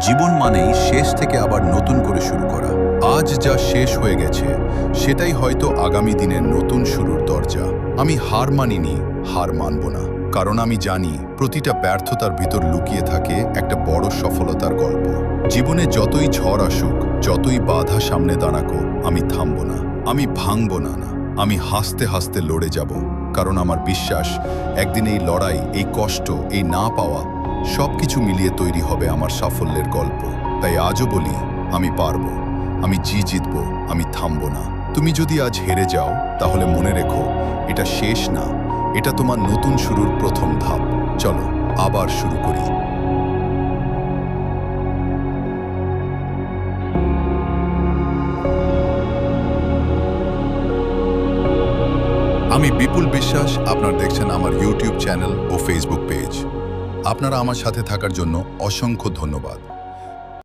জীবন মানেই শেষ থেকে আবার নতুন করে শুরু করা। আজ যা শেষ হয়ে গেছে সেটাই হয়তো আগামী দিনের নতুন শুরুর দরজা। আমি হার মানিনি, হার মানব না, কারণ আমি জানি প্রতিটা ব্যর্থতার ভিতর লুকিয়ে থাকে একটা বড় সফলতার গল্প। জীবনে যতই ঝড় আসুক, যতই বাধা সামনে দাঁড়াকো, আমি থামব না, আমি ভাঙব না। আমি হাসতে হাসতে লড়ে যাব, কারণ আমার বিশ্বাস একদিন এই লড়াই, এই কষ্ট, এই না পাওয়া সবকিছু মিলিয়ে তৈরি হবে আমার সাফল্যের গল্প। তাই আজও বলি, আমি পারবো, আমি জিতব, আমি থামব না। তুমি যদি আজ হেরে যাও, তাহলে মনে রেখো, এটা শেষ না, এটা তোমার নতুন শুরুর প্রথম ধাপ। চলো আবার শুরু করি। আমি বিপুল বিশ্বাস, আপনারা দেখছেন আমার ইউটিউব চ্যানেল ও ফেসবুক পেজ। আপনারা আমার সাথে থাকার জন্য অসংখ্য ধন্যবাদ।